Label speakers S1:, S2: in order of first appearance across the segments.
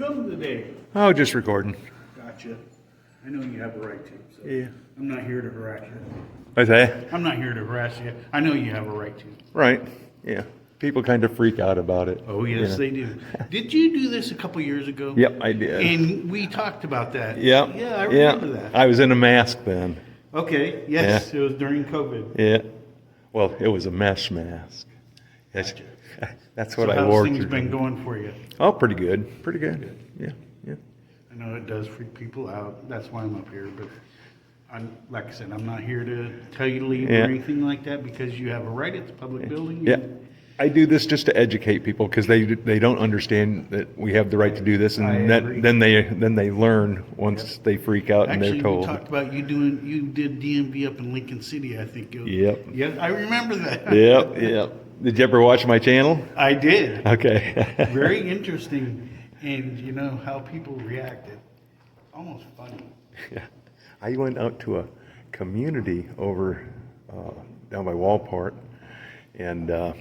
S1: filming today?
S2: Oh, just recording.
S1: Gotcha. I know you have a right to. So
S2: Yeah.
S1: I'm not here to harass you.
S2: What's that?
S1: I'm not here to harass you. I know you have a right to.
S2: Right. Yeah. People kind of freak out about it.
S1: Oh, yes,
S2: Yeah.
S1: they do. Did you do this a couple years ago?
S2: Yep, I did.
S1: And we talked about that.
S2: Yep.
S1: Yeah, I remember that.
S2: I was in a mask then.
S1: Okay, yes, it was during COVID.
S2: Yeah. Well, it was a mesh mask. That's, that's what
S1: So
S2: I
S1: how's
S2: wore.
S1: things
S2: through-
S1: been going for you?
S2: Oh, pretty good. Pretty good. Yeah. Yeah.
S1: I know it does freak people out. That's why I'm up here. But like I said, I'm not here to tell you to leave
S2: Yeah.
S1: or anything like that because you have a right. It's a public building.
S2: Yeah. I do this just to educate people because they don't understand that we have the right to do this,
S1: I
S2: and
S1: agree.
S2: then they learn once they freak out and
S1: Actually,
S2: they're
S1: we
S2: told.
S1: talked about you did DMV up in Lincoln City, I think.
S2: Yep.
S1: Yeah, I remember that.
S2: Yep. Yep. Did you ever watch my channel?
S1: I did.
S2: Okay.
S1: Very interesting, and you know how people reacted. Almost funny.
S2: Yeah. I went out to a community over down by Walport, and I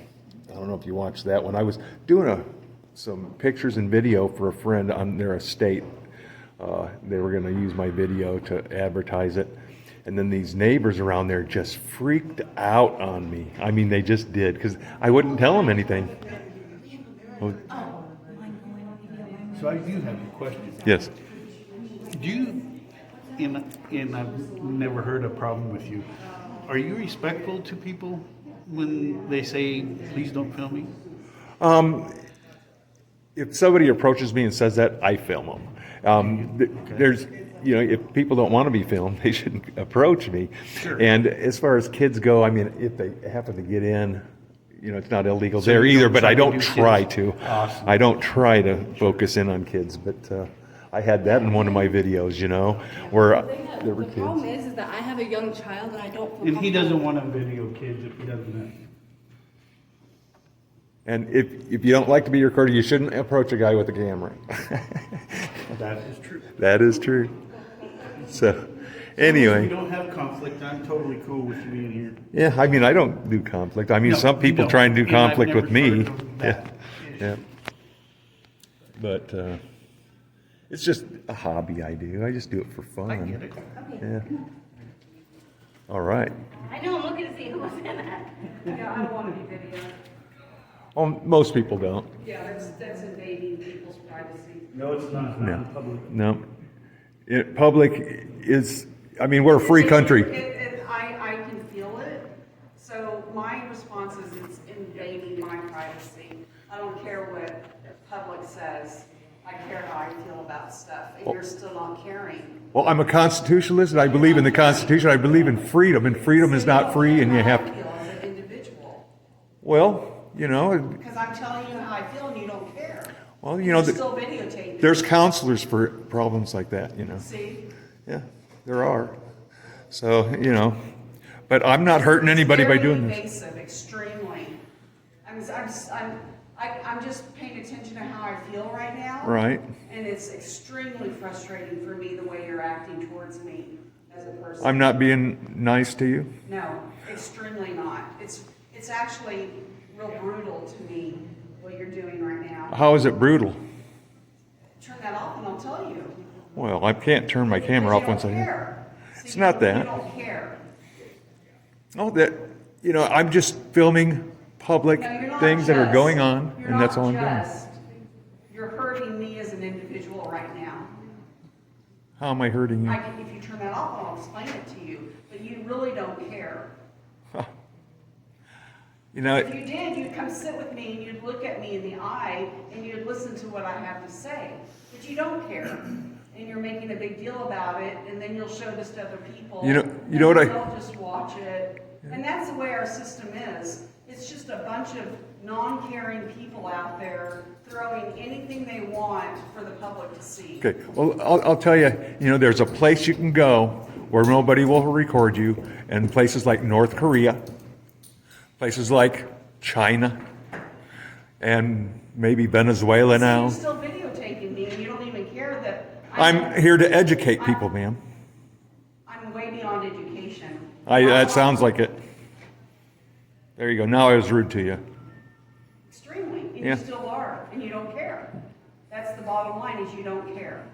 S2: don't know if you watched that one. I was doing some pictures and video for a friend on their estate. They were going to use my video to advertise it. And then these neighbors around there just freaked out on me. I mean, they just did, because I wouldn't tell them anything. Oh,
S1: So I do have a question.
S2: yes.
S1: Do you, and I've never heard a problem with you, are you respectful to people when they say, please don't film me?
S2: If somebody approaches me and says that, I film them. There's, if people don't want to be filmed, they shouldn't approach me.
S1: Sure.
S2: And as far as kids go, I mean, if they happen to get in, it's not illegal
S1: So
S2: there
S1: you
S2: either,
S1: don't
S2: but
S1: try
S2: I
S1: to
S2: don't
S1: do
S2: try
S1: kids?
S2: to.
S1: Awesome.
S2: I don't try to focus in on kids, but I had that in one of my videos, where there were
S3: The problem
S2: kids.
S3: is that I have a young child and I don't feel
S1: And he
S3: comfortable-
S1: doesn't want to video kids if he doesn't.
S2: And if you don't like to be recorded, you shouldn't approach a guy with a camera.
S1: That is true.
S2: That is true. So,
S1: If we
S2: anyway.
S1: don't have conflict, I'm totally cool with you being here.
S2: Yeah, I mean, I don't do conflict. I mean,
S1: No,
S2: some
S1: you
S2: people
S1: don't.
S2: try and do
S1: And I've
S2: conflict
S1: never
S2: with me.
S1: heard of
S2: Yeah,
S1: that.
S2: yeah. But it's just a hobby I do. I just do it for fun.
S1: I get it.
S2: Yeah. All right.
S4: I know, I'm looking to see who was in that.
S3: Yeah, I don't want to be videoed.
S2: Well, most people don't.
S3: Yeah, that's invading people's privacy.
S1: No, it's not.
S2: No.
S1: Not public.
S2: No. Public is, I mean, we're a free country.
S3: I can feel it. So my response is it's invading my privacy. I don't care what the public says. I care how I feel about stuff, and you're still not caring.
S2: Well, I'm a constitutionalist, and I believe in the Constitution. I believe in freedom, and freedom is not free, and you have
S3: I
S2: to.
S3: feel as an individual,
S2: Well,
S3: because I'm telling you how I feel, and you don't care.
S2: well,
S3: You're still videotaping.
S2: there's counselors for problems like that,
S3: See.
S2: Yeah, there are. So, but I'm not hurting anybody by doing this.
S3: It's very invasive, extremely. I'm just paying attention to how I feel right now.
S2: Right.
S3: And it's extremely frustrating for me the way you're acting towards me as a person.
S2: I'm not being nice to you.
S3: No, extremely not. It's actually real brutal to me what you're doing right now.
S2: How is it brutal?
S3: Turn that off and I'll tell you.
S2: Well, I can't turn my camera off once I hear.
S3: care.
S2: It's not that.
S3: You don't care.
S2: Oh, I'm just filming public
S3: No, you're not
S2: things that are
S3: just.
S2: going on,
S3: You're
S2: and that's all I'm
S3: not
S2: doing.
S3: just. You're hurting me as an individual right now.
S2: How am I hurting you?
S3: If you turn that off, I'll explain it to you. But you really don't care. If you did, you'd come sit with me and you'd look at me in the eye and you'd listen to what I have to say. But you don't care. And you're making a big deal about it, and then you'll show this to other people.
S2: You know
S3: and
S2: what
S3: they'll just watch it. And that's the way our system is. It's just a bunch of non-caring people out there throwing anything they want for the public to see.
S2: Okay, well, I'll tell you, there's a place you can go where nobody will record you, and places like North Korea, places like China, and maybe Venezuela
S3: So
S2: now.
S3: you're still videotaping me, and you don't even care that
S2: I'm here to educate people, ma'am.
S3: I'm way beyond education.
S2: That sounds like it. There you go. Now I was rude to you.
S3: Extremely, and
S2: Yeah.
S3: you still are, and you don't care. That's the bottom line, is you don't care.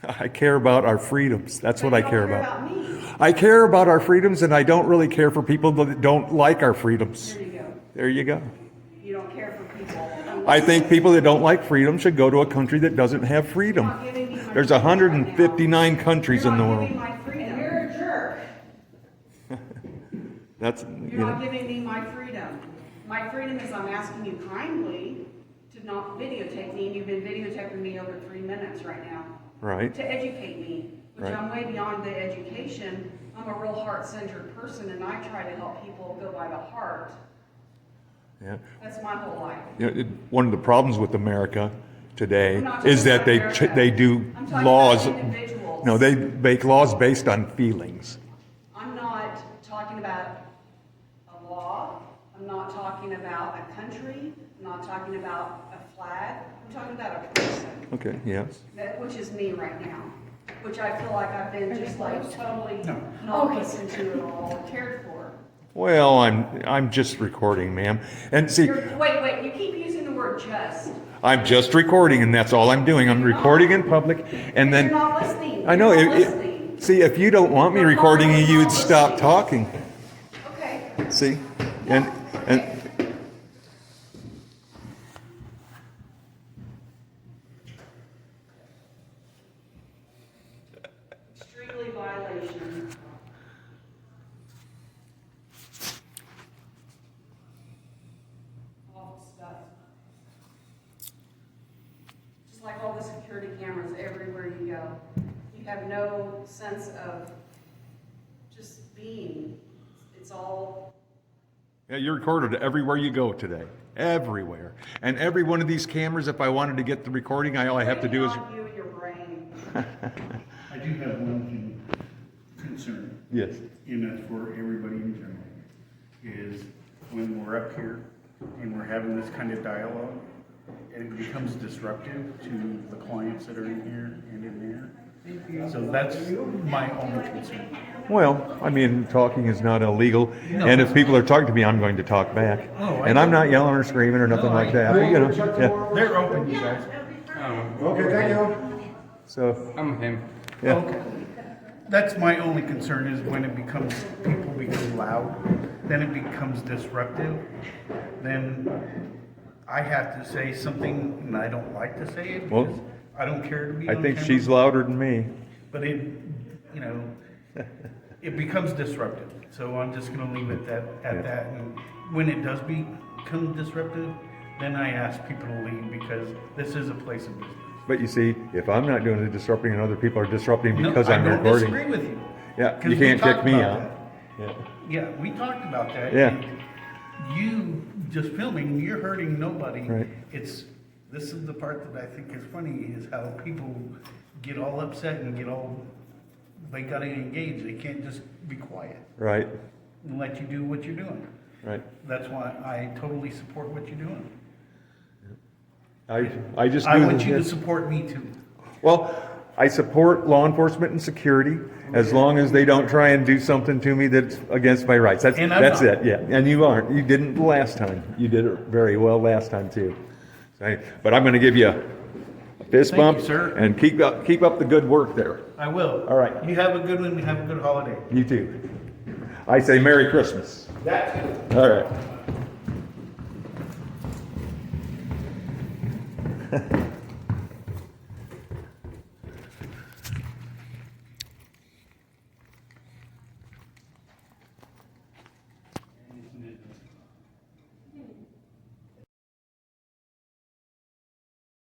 S2: I care about our freedoms. That's what
S3: But
S2: I
S3: you don't
S2: care about.
S3: me.
S2: I care about our freedoms, and I don't really care for people that don't like our freedoms.
S3: There you go.
S2: There you go.
S3: You don't care for people.
S2: I think people that don't like freedom should go to a country that doesn't have freedom.
S3: You're not giving me my
S2: There's
S3: freedom right
S2: 159
S3: now.
S2: countries
S3: You're
S2: in the
S3: not
S2: world.
S3: giving my freedom. You're a jerk.
S2: That's,
S3: You're not giving me my freedom. My freedom is I'm asking you kindly to not videotape me, and you've been videotaping me over 3 minutes right now.
S2: right.
S3: To educate me, which
S2: Right.
S3: I'm way beyond the education. I'm a real heart-centered person, and I try to help people go by the heart.
S2: Yeah.
S3: That's my whole life.
S2: You know, one of the problems with America today
S3: I'm not talking
S2: is that
S3: about America.
S2: they do
S3: I'm talking
S2: laws.
S3: about individuals.
S2: No, they make laws based on feelings.
S3: I'm not talking about a law. I'm not talking about a country. I'm not talking about a flag. I'm talking about a person,
S2: Okay, yes.
S3: which is me right now. Which I feel like I've been just like totally not listened to at all, or cared for.
S2: Well, I'm just recording, ma'am. And see,
S3: Wait, you keep using the word just.
S2: I'm just recording, and that's all I'm doing. I'm recording in public, and then
S3: You're not listening.
S2: I know.
S3: You're not
S2: It,
S3: listening.
S2: see, if you don't want me
S3: You're
S2: recording,
S3: not
S2: you'd stop
S3: listening.
S2: talking.
S3: Okay.
S2: See, and
S3: Strictly violation. Awful stuff. Just like all the security cameras everywhere you go. You have no sense of just being. It's all,
S2: yeah, you're recorded everywhere you go today, everywhere. And every one of these cameras, if I wanted to get the recording, all I have to do is
S3: beyond you and your brain.
S1: I do have one concern,
S2: yes.
S1: and that's for everybody in general, is when we're up here and we're having this kind of dialogue, it becomes disruptive to the clients that are in here and in there. So that's my only concern.
S2: Well, I mean, talking is not illegal, and if people are talking to me, I'm going to talk back. And I'm not yelling or screaming or nothing like that. But, you know, yeah.
S1: They're open, you guys.
S5: Okay, thank you.
S2: So,
S5: I'm him.
S2: yeah.
S1: Okay. That's my only concern, is when it becomes, people become loud, then it becomes disruptive, then I have to say something and I don't like to say it
S2: Well,
S1: because I don't care to be
S2: I
S1: on
S2: think
S1: camera.
S2: she's louder than me.
S1: But it, you know, it becomes disruptive. So I'm just gonna leave it at that. And when it does become disruptive, then I ask people to leave because this is a place of business.
S2: But you see, if I'm not doing the disrupting and other people are disrupting because
S1: No,
S2: I'm
S1: I don't
S2: recording.
S1: disagree with you.
S2: Yeah,
S1: 'Cause
S2: you
S1: we
S2: can't kick
S1: talked
S2: me
S1: about
S2: out.
S1: that.
S2: Yeah.
S1: Yeah, we talked about that.
S2: Yeah.
S1: and You just filming, you're hurting nobody.
S2: Right.
S1: This is the part that I think is funny, is how people get all upset and they gotta engage. They can't just be quiet
S2: Right,
S1: and let you do what you're doing.
S2: right.
S1: That's why I totally support what you're doing.
S2: I just
S1: I
S2: do
S1: want you to
S2: this.
S1: support me too.
S2: Well, I support law enforcement and security as long as they don't try and do something to me that's against my rights. That's
S1: And I'm
S2: that's
S1: not.
S2: it. Yeah, and you aren't. You didn't the last time. You did it very well last time too. So, but I'm going to give you a fist
S1: Thank
S2: bump,
S1: you, sir.
S2: and keep up the good work there.
S1: I will.
S2: All right.
S1: You have a good one. Have a good holiday.
S2: You too. I say Merry Christmas.
S1: That too.
S2: All right.